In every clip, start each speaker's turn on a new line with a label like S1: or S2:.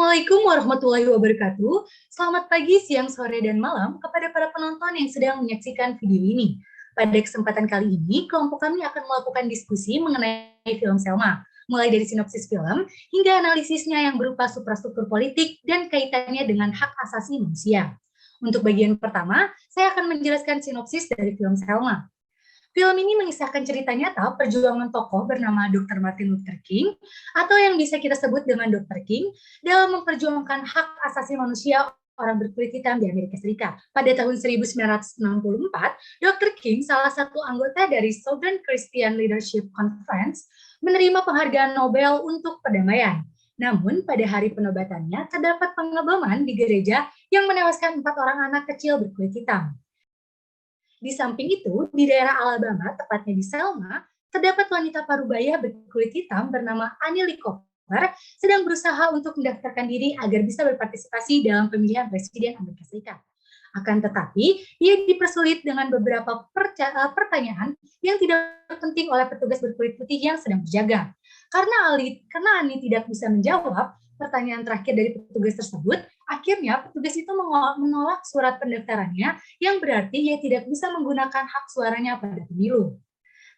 S1: Assalamualaikum warahmatullahi wabarakatuh. Selamat pagi, siang, sore, dan malam kepada para penonton yang sedang menyaksikan video ini. Pada kesempatan kali ini, kelompok kami akan melakukan diskusi mengenai film Selma, mulai dari sinopsis film hingga analisisnya yang berupa suprastruktur politik dan kaitannya dengan hak asasi manusia. Untuk bagian pertama, saya akan menjelaskan sinopsis dari film Selma. Film ini mengisahkan cerita nyata perjuangan tokoh bernama Dr. Martin Luther King, atau yang bisa kita sebut dengan Dr. King, dalam memperjuangkan hak asasi manusia orang berkulit hitam di Amerika Serikat. Pada tahun 1964, Dr. King, salah satu anggota dari Southern Christian Leadership Conference, menerima penghargaan Nobel untuk perdamaian. Namun, pada hari penobatannya, terdapat pengeboman di gereja yang menewaskan 4 orang anak kecil berkulit hitam. Di samping itu, di daerah Alabama, tepatnya di Selma, terdapat wanita parubaya berkulit hitam bernama Annie Lee Cooper sedang berusaha untuk mendaftarkan diri agar bisa berpartisipasi dalam pemilihan presiden Amerika Serikat. Akan tetapi, ia dipersulit dengan beberapa pertanyaan yang tidak penting oleh petugas berkulit putih yang sedang berjaga. Karena Annie tidak bisa menjawab pertanyaan terakhir dari petugas tersebut, akhirnya petugas itu menolak surat pendaftarannya, yang berarti ia tidak bisa menggunakan hak suaranya pada pemilu.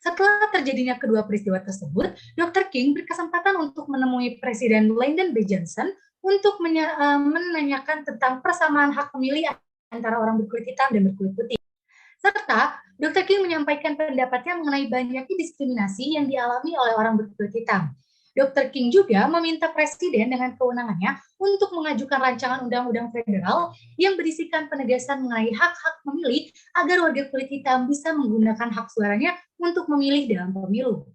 S1: Setelah terjadinya kedua peristiwa tersebut, Dr. King berkesempatan untuk menemui Presiden Lyndon B. Johnson untuk menanyakan tentang persamaan hak pemilih antara orang berkulit hitam dan berkulit putih. Serta, Dr. King menyampaikan pendapatnya mengenai banyaknya diskriminasi yang dialami oleh orang berkulit hitam. Dr. King juga meminta Presiden dengan kewenangannya untuk mengajukan rancangan undang-undang federal yang berisikan penegasan mengenai hak-hak pemilih agar warga kulit hitam bisa menggunakan hak suaranya untuk memilih dalam pemilu.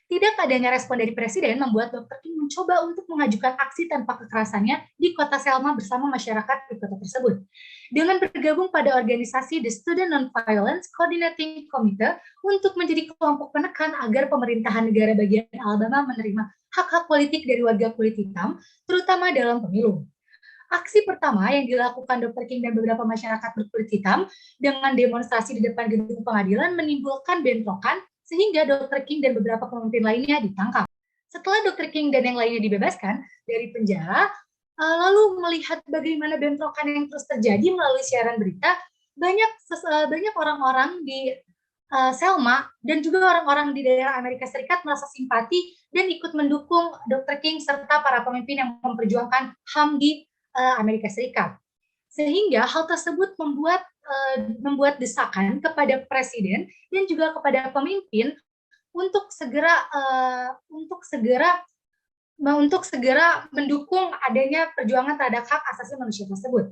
S1: Tidak adanya respon dari Presiden membuat Dr. King mencoba untuk mengajukan aksi tanpa kekerasannya di kota Selma bersama masyarakat di kota tersebut. Dengan bergabung pada organisasi The Student Non-Violence Coordinating Committee untuk menjadi kelompok penekan agar pemerintahan negara bagian Alabama menerima hak-hak politik dari warga kulit hitam, terutama dalam pemilu. Aksi pertama yang dilakukan Dr. King dan beberapa masyarakat berkulit hitam dengan demonstrasi di depan gedung pengadilan menimbulkan bentrokan sehingga Dr. King dan beberapa pemimpin lainnya ditangkap. Setelah Dr. King dan yang lainnya dibebaskan dari penjara, lalu melihat bagaimana bentrokan yang terus terjadi melalui siaran berita, banyak orang-orang di Selma dan juga orang-orang di daerah Amerika Serikat merasa simpati dan ikut mendukung Dr. King serta para pemimpin yang memperjuangkan HAM di Amerika Serikat. Sehingga hal tersebut membuat desakan kepada Presiden dan juga kepada pemimpin untuk segera mendukung adanya perjuangan terhadap hak asasi manusia tersebut.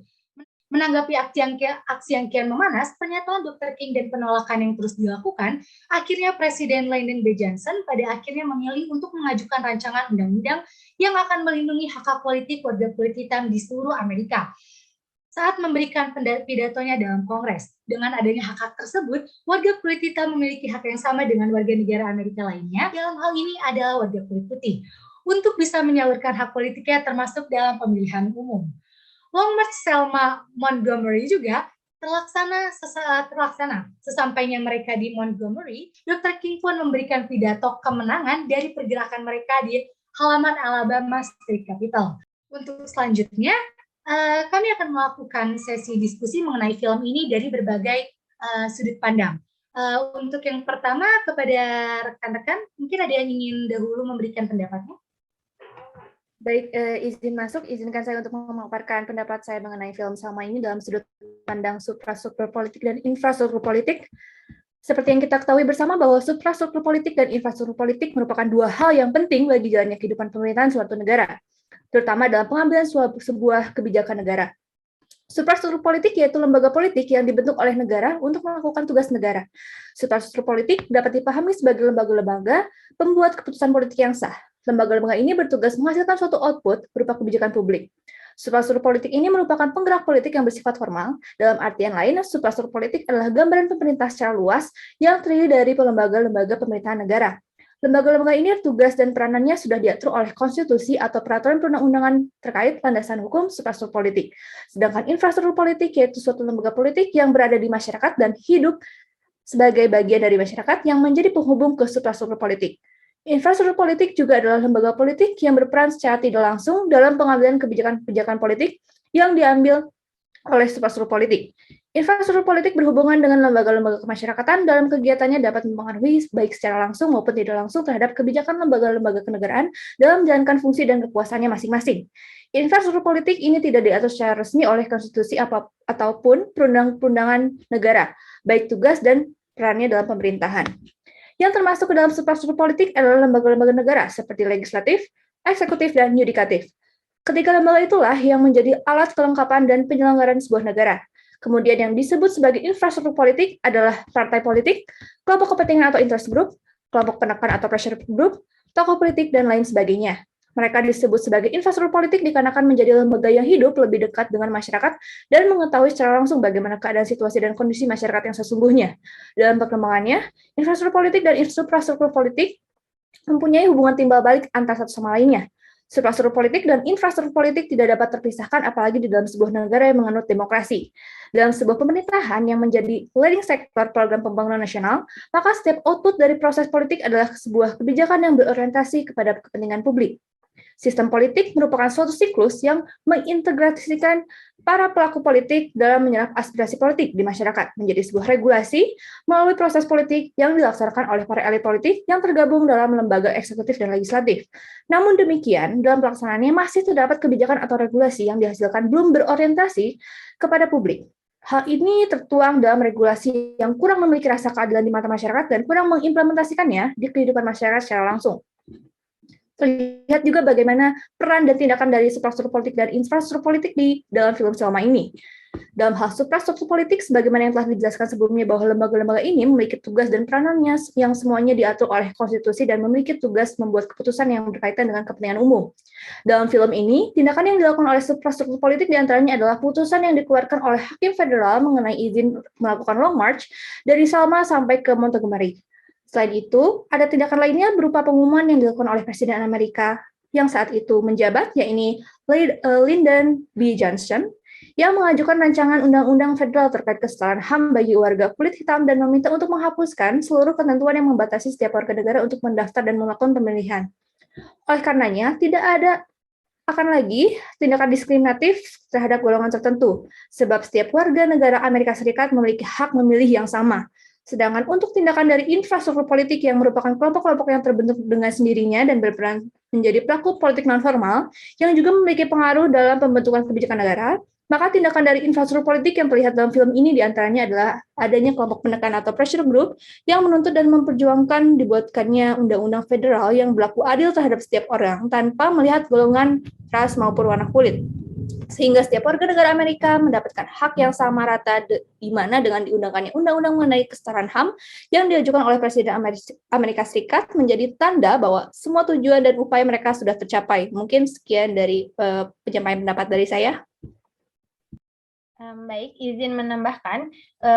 S1: Menanggapi aksi yang kian memanas, pernyataan Dr. King dan penolakan yang terus dilakukan, akhirnya Presiden Lyndon B. Johnson pada akhirnya memilih untuk mengajukan rancangan undang-undang yang akan melindungi hak-hak politik warga kulit hitam di seluruh Amerika. Saat memberikan pidatonya dalam Kongres, dengan adanya hak-hak tersebut, warga kulit hitam memiliki hak yang sama dengan warga negara Amerika lainnya, dalam hal ini adalah warga kulit putih, untuk bisa menyalurkan hak politiknya termasuk dalam pemilihan umum. Long March Selma Montgomery juga terlaksana. Sesampainya mereka di Montgomery, Dr. King pun memberikan pidato kemenangan dari pergerakan mereka di halaman Alabama State Capitol. Untuk selanjutnya, kami akan melakukan sesi diskusi mengenai film ini dari berbagai sudut pandang. Untuk yang pertama, kepada rekan-rekan, mungkin ada yang ingin dahulu memberikan pendapatnya?
S2: Baik, izin masuk, izinkan saya untuk memaparkan pendapat saya mengenai film Selma ini dalam sudut pandang suprastruktur politik dan infrastruktur politik. Seperti yang kita ketahui bersama bahwa suprastruktur politik dan infrastruktur politik merupakan dua hal yang penting bagi jalannya kehidupan pemerintahan suatu negara, terutama dalam pengambilan sebuah kebijakan negara. Suprastruktur politik yaitu lembaga politik yang dibentuk oleh negara untuk melakukan tugas negara. Suprastruktur politik dapat dipahami sebagai lembaga-lembaga pembuat keputusan politik yang sah. Lembaga-lembaga ini bertugas menghasilkan suatu output berupa kebijakan publik. Suprastruktur politik ini merupakan penggerak politik yang bersifat formal. Dalam artian lain, suprastruktur politik adalah gambaran pemerintah secara luas yang terdiri dari lembaga-lembaga pemerintahan negara. Lembaga-lembaga ini tugas dan peranannya sudah diatur oleh konstitusi atau peraturan perundang-undangan terkait landasan hukum suprastruktur politik. Sedangkan infrastruktur politik yaitu suatu lembaga politik yang berada di masyarakat dan hidup sebagai bagian dari masyarakat yang menjadi penghubung ke suprastruktur politik. Infrastruktur politik juga adalah lembaga politik yang berperan secara tidak langsung dalam pengambilan kebijakan-kebijakan politik yang diambil oleh infrastruktur politik. Infrastruktur politik berhubungan dengan lembaga-lembaga kemasyarakatan dalam kegiatannya dapat mempengaruhi baik secara langsung maupun tidak langsung terhadap kebijakan lembaga-lembaga kenegaraan dalam menjalankan fungsi dan kekuasaannya masing-masing. Infrastruktur politik ini tidak diatur secara resmi oleh konstitusi ataupun perundang-undangan negara, baik tugas dan perannya dalam pemerintahan. Yang termasuk ke dalam infrastruktur politik adalah lembaga-lembaga negara seperti legislatif, eksekutif, dan yudikatif. Ketiga lembaga itulah yang menjadi alat kelengkapan dan penyelenggaraan sebuah negara. Kemudian yang disebut sebagai infrastruktur politik adalah partai politik, kelompok kepentingan atau interest group, kelompok penekan atau pressure group, tokoh politik, dan lain sebagainya. Mereka disebut sebagai infrastruktur politik dikarenakan menjadi lembaga yang hidup lebih dekat dengan masyarakat dan mengetahui secara langsung bagaimana keadaan situasi dan kondisi masyarakat yang sesungguhnya. Dalam perkembangannya, infrastruktur politik dan infrastruktur politik mempunyai hubungan timbal balik antara satu sama lainnya. Infrastruktur politik dan infrastruktur politik tidak dapat terpisahkan apalagi di dalam sebuah negara yang menganut demokrasi. Dalam sebuah pemerintahan yang menjadi leading sector program pembangunan nasional, maka setiap output dari proses politik adalah sebuah kebijakan yang berorientasi kepada kepentingan publik. Sistem politik merupakan suatu siklus yang mengintegrasikan para pelaku politik dalam menyerap aspirasi politik di masyarakat menjadi sebuah regulasi melalui proses politik yang dilaksanakan oleh para elit politik yang tergabung dalam lembaga eksekutif dan legislatif. Namun demikian, dalam pelaksanaannya masih terdapat kebijakan atau regulasi yang dihasilkan belum berorientasi kepada publik. Hal ini tertuang dalam regulasi yang kurang memiliki rasa keadilan di mata masyarakat dan kurang mengimplementasikannya di kehidupan masyarakat secara langsung. Terlihat juga bagaimana peran dan tindakan dari infrastruktur politik dan infrastruktur politik di dalam film Selma ini. Dalam hal infrastruktur politik, sebagaimana yang telah dijelaskan sebelumnya bahwa lembaga-lembaga ini memiliki tugas dan peranannya yang semuanya diatur oleh konstitusi dan memiliki tugas membuat keputusan yang berkaitan dengan kepentingan umum. Dalam film ini, tindakan yang dilakukan oleh infrastruktur politik diantaranya adalah putusan yang dikeluarkan oleh Hakim Federal mengenai izin melakukan long march dari Selma sampai ke Montgomery. Selain itu, ada tindakan lainnya berupa pengumuman yang dilakukan oleh Presiden Amerika yang saat itu menjabat, yaitu Lyndon B. Johnson, yang mengajukan rancangan undang-undang federal terkait kesetaraan HAM bagi warga kulit hitam dan meminta untuk menghapuskan seluruh ketentuan yang membatasi setiap warga negara untuk mendaftar dan melakukan pemilihan. Oleh karenanya, tidak ada akan lagi tindakan diskriminatif terhadap golongan tertentu, sebab setiap warga negara Amerika Serikat memiliki hak memilih yang sama. Sedangkan untuk tindakan dari infrastruktur politik yang merupakan kelompok-kelompok yang terbentuk dengan sendirinya dan berperan menjadi pelaku politik non-formal yang juga memiliki pengaruh dalam pembentukan kebijakan negara, maka tindakan dari infrastruktur politik yang terlihat dalam film ini diantaranya adalah adanya kelompok penekan atau pressure group yang menuntut dan memperjuangkan dibuatkannya undang-undang federal yang berlaku adil terhadap setiap orang tanpa melihat golongan, ras, maupun warna kulit. Sehingga setiap warga negara Amerika mendapatkan hak yang sama rata di mana dengan diundangkannya undang-undang mengenai kesetaraan HAM yang diajukan oleh Presiden Amerika Serikat menjadi tanda bahwa semua tujuan dan upaya mereka sudah tercapai. Mungkin sekian dari penyampaian pendapat dari saya.
S3: Baik, izin menambahkan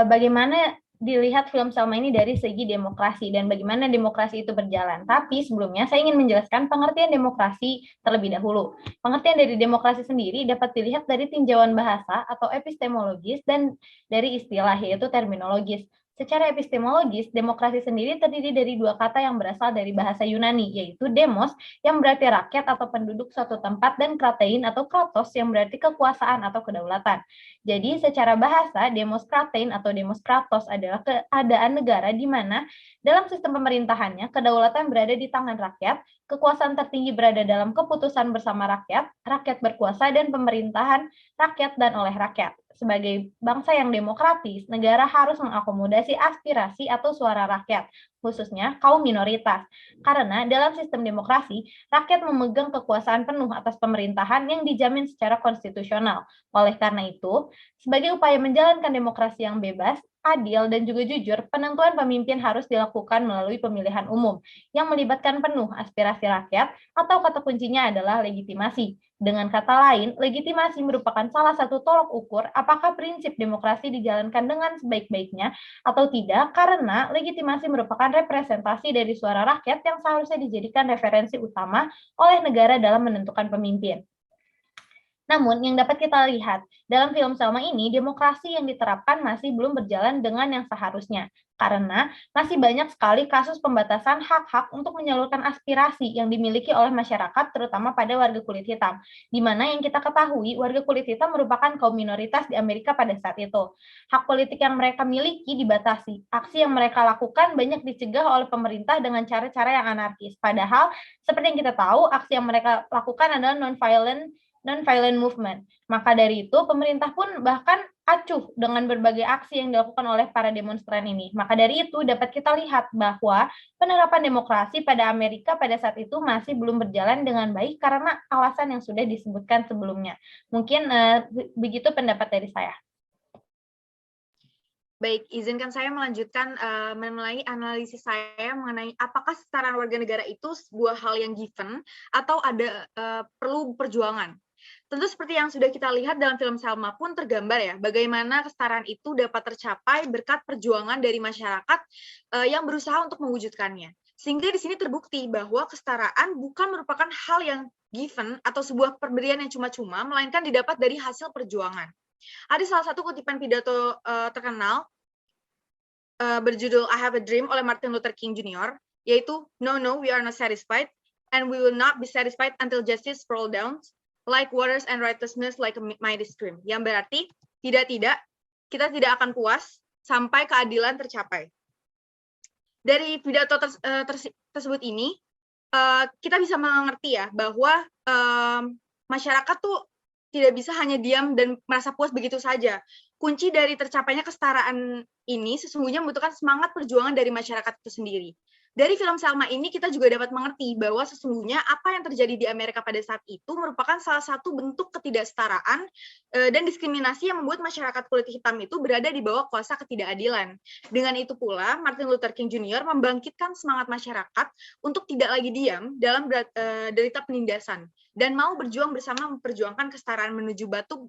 S3: bagaimana dilihat film Selma ini dari segi demokrasi dan bagaimana demokrasi itu berjalan. Tapi sebelumnya saya ingin menjelaskan pengertian demokrasi terlebih dahulu. Pengertian dari demokrasi sendiri dapat dilihat dari tinjauan bahasa atau epistemologis dan dari istilah yaitu terminologis. Secara epistemologis, demokrasi sendiri terdiri dari dua kata yang berasal dari bahasa Yunani, yaitu demos yang berarti rakyat atau penduduk suatu tempat dan kratein atau kratos yang berarti kekuasaan atau kedaulatan. Jadi secara bahasa, demos kratein atau demos kratos adalah keadaan negara di mana dalam sistem pemerintahannya kedaulatan berada di tangan rakyat, kekuasaan tertinggi berada dalam keputusan bersama rakyat, rakyat berkuasa dan pemerintahan rakyat dan oleh rakyat. Sebagai bangsa yang demokratis, negara harus mengakomodasi aspirasi atau suara rakyat, khususnya kaum minoritas. Karena dalam sistem demokrasi, rakyat memegang kekuasaan penuh atas pemerintahan yang dijamin secara konstitusional. Oleh karena itu, sebagai upaya menjalankan demokrasi yang bebas, adil, dan juga jujur, penentuan pemimpin harus dilakukan melalui pemilihan umum yang melibatkan penuh aspirasi rakyat atau kata kuncinya adalah legitimasi. Dengan kata lain, legitimasi merupakan salah satu tolok ukur apakah prinsip demokrasi dijalankan dengan sebaik-baiknya atau tidak, karena legitimasi merupakan representasi dari suara rakyat yang seharusnya dijadikan referensi utama oleh negara dalam menentukan pemimpin. Namun, yang dapat kita lihat, dalam film Selma ini, demokrasi yang diterapkan masih belum berjalan dengan yang seharusnya. Karena masih banyak sekali kasus pembatasan hak-hak untuk menyalurkan aspirasi yang dimiliki oleh masyarakat, terutama pada warga kulit hitam. Di mana yang kita ketahui, warga kulit hitam merupakan kaum minoritas di Amerika pada saat itu. Hak politik yang mereka miliki dibatasi. Aksi yang mereka lakukan banyak dicegah oleh pemerintah dengan cara-cara yang anarkis. Padahal, seperti yang kita tahu, aksi yang mereka lakukan adalah non-violent movement. Maka dari itu, pemerintah pun bahkan acuh dengan berbagai aksi yang dilakukan oleh para demonstran ini. Maka dari itu, dapat kita lihat bahwa penerapan demokrasi pada Amerika pada saat itu masih belum berjalan dengan baik karena alasan yang sudah disebutkan sebelumnya. Mungkin begitu pendapat dari saya.
S4: Baik, izinkan saya melanjutkan mengenai analisis saya mengenai apakah kesetaraan warga negara itu sebuah hal yang given atau ada perlu perjuangan. Tentu seperti yang sudah kita lihat dalam film Selma pun tergambar ya, bagaimana kesetaraan itu dapat tercapai berkat perjuangan dari masyarakat yang berusaha untuk mewujudkannya. Sehingga di sini terbukti bahwa kesetaraan bukan merupakan hal yang given atau sebuah pemberian yang cuma-cuma, melainkan didapat dari hasil perjuangan. Ada salah satu kutipan pidato terkenal berjudul I Have a Dream oleh Martin Luther King Jr., yaitu No, we are not satisfied, and we will not be satisfied until justice roll down, like waters and righteousness like a mighty stream. Yang berarti, tidak, kita tidak akan puas sampai keadilan tercapai. Dari pidato tersebut ini, kita bisa mengerti ya, bahwa masyarakat tuh tidak bisa hanya diam dan merasa puas begitu saja. Kunci dari tercapainya kesetaraan ini sesungguhnya membutuhkan semangat perjuangan dari masyarakat itu sendiri. Dari film Selma ini kita juga dapat mengerti bahwa sesungguhnya apa yang terjadi di Amerika pada saat itu merupakan salah satu bentuk ketidaksetaraan dan diskriminasi yang membuat masyarakat kulit hitam itu berada di bawah kuasa ketidakadilan. Dengan itu pula, Martin Luther King Jr. membangkitkan semangat masyarakat untuk tidak lagi diam dalam derita penindasan dan mau berjuang bersama memperjuangkan kesetaraan menuju batu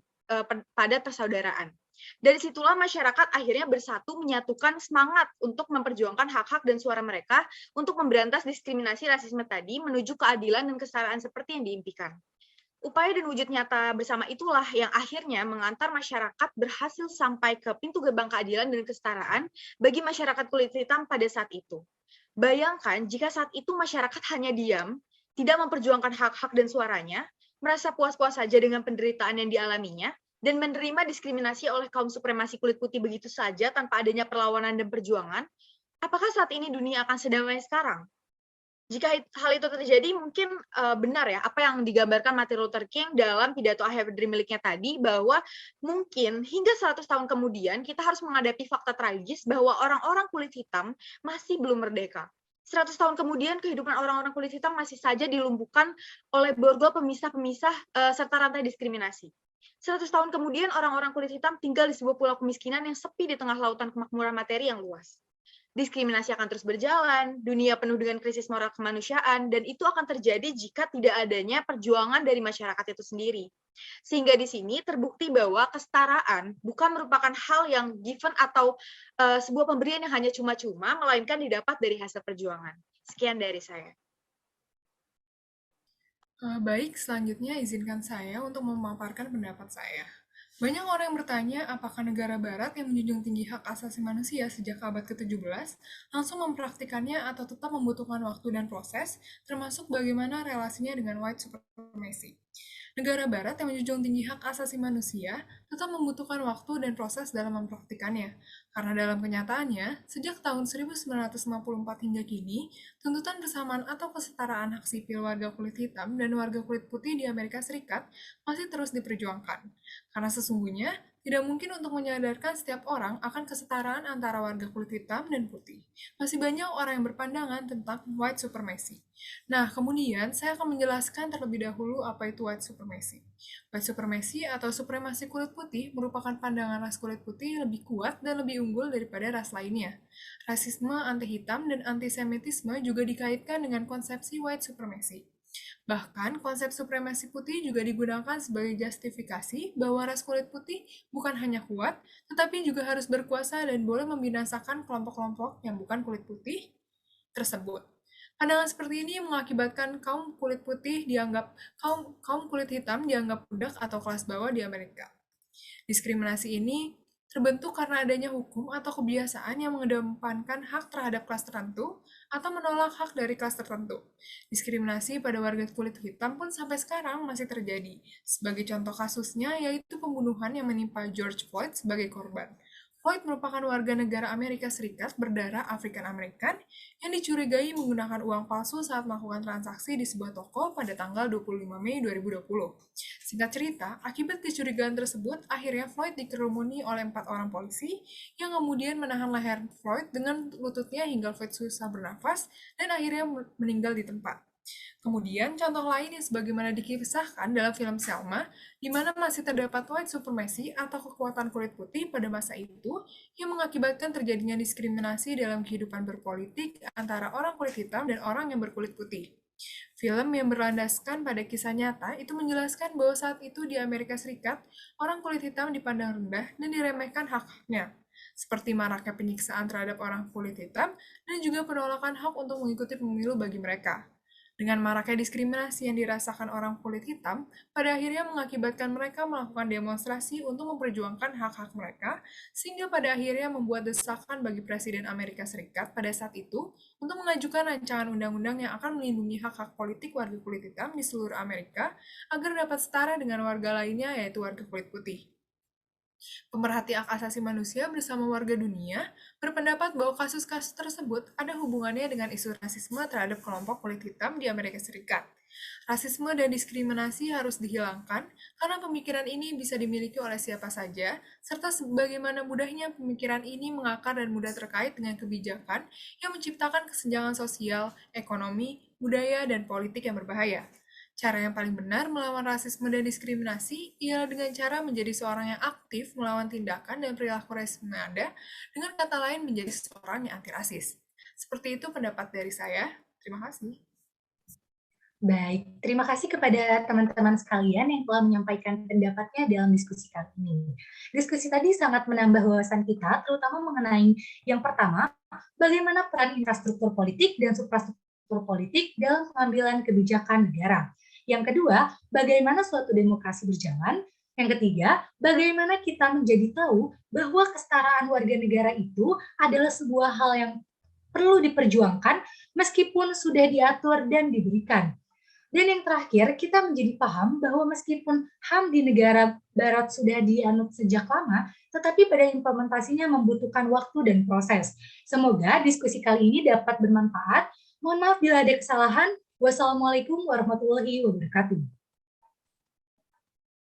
S4: pada persaudaraan. Dari situlah masyarakat akhirnya bersatu menyatukan semangat untuk memperjuangkan hak-hak dan suara mereka untuk memberantas diskriminasi rasisme tadi menuju keadilan dan kesetaraan seperti yang diimpikan. Upaya dan wujud nyata bersama itulah yang akhirnya mengantar masyarakat berhasil sampai ke pintu gerbang keadilan dan kesetaraan bagi masyarakat kulit hitam pada saat itu. Bayangkan jika saat itu masyarakat hanya diam, tidak memperjuangkan hak-hak dan suaranya, merasa puas-puas saja dengan penderitaan yang dialaminya, dan menerima diskriminasi oleh kaum supremasi kulit putih begitu saja tanpa adanya perlawanan dan perjuangan, apakah saat ini dunia akan sedamai sekarang? Jika hal itu terjadi, mungkin benar ya apa yang digambarkan Martin Luther King dalam pidato I Have a Dream miliknya tadi, bahwa mungkin hingga 100 tahun kemudian kita harus menghadapi fakta tragis bahwa orang-orang kulit hitam masih belum merdeka. 100 tahun kemudian kehidupan orang-orang kulit hitam masih saja dilumpuhkan oleh borgol pemisah-pemisah serta rantai diskriminasi. 100 tahun kemudian orang-orang kulit hitam tinggal di sebuah pulau kemiskinan yang sepi di tengah lautan kemakmuran materi yang luas. Diskriminasi akan terus berjalan, dunia penuh dengan krisis moral kemanusiaan, dan itu akan terjadi jika tidak adanya perjuangan dari masyarakat itu sendiri. Sehingga di sini terbukti bahwa kesetaraan bukan merupakan hal yang given atau sebuah pemberian yang hanya cuma-cuma, melainkan didapat dari hasil perjuangan. Sekian dari saya.
S5: Baik, selanjutnya izinkan saya untuk memaparkan pendapat saya. Banyak orang yang bertanya apakah negara barat yang menjunjung tinggi hak asasi manusia sejak abad ke-17 langsung mempraktikannya atau tetap membutuhkan waktu dan proses, termasuk bagaimana relasinya dengan white supremacy. Negara barat yang menjunjung tinggi hak asasi manusia tetap membutuhkan waktu dan proses dalam mempraktikannya, karena dalam kenyataannya, sejak tahun 1954 hingga kini, tuntutan persamaan atau kesetaraan hak sipil warga kulit hitam dan warga kulit putih di Amerika Serikat masih terus diperjuangkan. Karena sesungguhnya, tidak mungkin untuk menyadarkan setiap orang akan kesetaraan antara warga kulit hitam dan putih. Masih banyak orang yang berpandangan tentang white supremacy. Nah, kemudian saya akan menjelaskan terlebih dahulu apa itu white supremacy. White supremacy atau supremasi kulit putih merupakan pandangan ras kulit putih lebih kuat dan lebih unggul daripada ras lainnya. Rasisme anti hitam dan antisemitisme juga dikaitkan dengan konsepsi white supremacy. Bahkan, konsep supremasi putih juga digunakan sebagai justifikasi bahwa ras kulit putih bukan hanya kuat, tetapi juga harus berkuasa dan boleh membinasakan kelompok-kelompok yang bukan kulit putih tersebut. Pandangan seperti ini mengakibatkan kaum kulit putih dianggap kaum kulit hitam dianggap budak atau kelas bawah di Amerika. Diskriminasi ini terbentuk karena adanya hukum atau kebiasaan yang mengedepankan hak terhadap kelas tertentu atau menolak hak dari kelas tertentu. Diskriminasi pada warga kulit hitam pun sampai sekarang masih terjadi. Sebagai contoh kasusnya yaitu pembunuhan yang menimpa George Floyd sebagai korban. Floyd merupakan warga negara Amerika Serikat berdarah African American yang dicurigai menggunakan uang palsu saat melakukan transaksi di sebuah toko pada tanggal 25 Mei 2020. Singkat cerita, akibat kecurigaan tersebut, akhirnya Floyd dikerumuni oleh 4 orang polisi yang kemudian menahan leher Floyd dengan lututnya hingga Floyd susah bernafas dan akhirnya meninggal di tempat. Kemudian, contoh lain yang sebagaimana dikisahkan dalam film Selma, di mana masih terdapat white supremacy atau kekuatan kulit putih pada masa itu yang mengakibatkan terjadinya diskriminasi dalam kehidupan berpolitik antara orang kulit hitam dan orang yang berkulit putih. Film yang berlandaskan pada kisah nyata itu menjelaskan bahwa saat itu di Amerika Serikat, orang kulit hitam dipandang rendah dan diremehkan hak-haknya, seperti maraknya penyiksaan terhadap orang kulit hitam dan juga penolakan hak untuk mengikuti pemilu bagi mereka. Dengan maraknya diskriminasi yang dirasakan orang kulit hitam, pada akhirnya mengakibatkan mereka melakukan demonstrasi untuk memperjuangkan hak-hak mereka, sehingga pada akhirnya membuat desakan bagi Presiden Amerika Serikat pada saat itu untuk mengajukan rancangan undang-undang yang akan melindungi hak-hak politik warga kulit hitam di seluruh Amerika agar dapat setara dengan warga lainnya yaitu warga kulit putih. Pemerhati hak asasi manusia bersama warga dunia berpendapat bahwa kasus-kasus tersebut ada hubungannya dengan isu rasisme terhadap kelompok kulit hitam di Amerika Serikat. Rasisme dan diskriminasi harus dihilangkan karena pemikiran ini bisa dimiliki oleh siapa saja, serta sebagaimana mudahnya pemikiran ini mengakar dan mudah terkait dengan kebijakan yang menciptakan kesenjangan sosial, ekonomi, budaya, dan politik yang berbahaya. Cara yang paling benar melawan rasisme dan diskriminasi ialah dengan cara menjadi seorang yang aktif melawan tindakan dan perilaku rasisme Anda, dengan kata lain menjadi seorang yang anti-rasis. Seperti itu pendapat dari saya. Terima kasih.
S1: Baik, terima kasih kepada teman-teman sekalian yang telah menyampaikan pendapatnya dalam diskusi kali ini. Diskusi tadi sangat menambah wawasan kita, terutama mengenai yang pertama, bagaimana peran infrastruktur politik dan suprastruktur politik dalam pengambilan kebijakan negara. Yang kedua, bagaimana suatu demokrasi berjalan. Yang ketiga, bagaimana kita menjadi tahu bahwa kesetaraan warga negara itu adalah sebuah hal yang perlu diperjuangkan meskipun sudah diatur dan diberikan. Dan yang terakhir, kita menjadi paham bahwa meskipun HAM di negara barat sudah dianut sejak lama, tetapi pada implementasinya membutuhkan waktu dan proses. Semoga diskusi kali ini dapat bermanfaat. Mohon maaf bila ada kesalahan. Wassalamualaikum warahmatullahi wabarakatuh.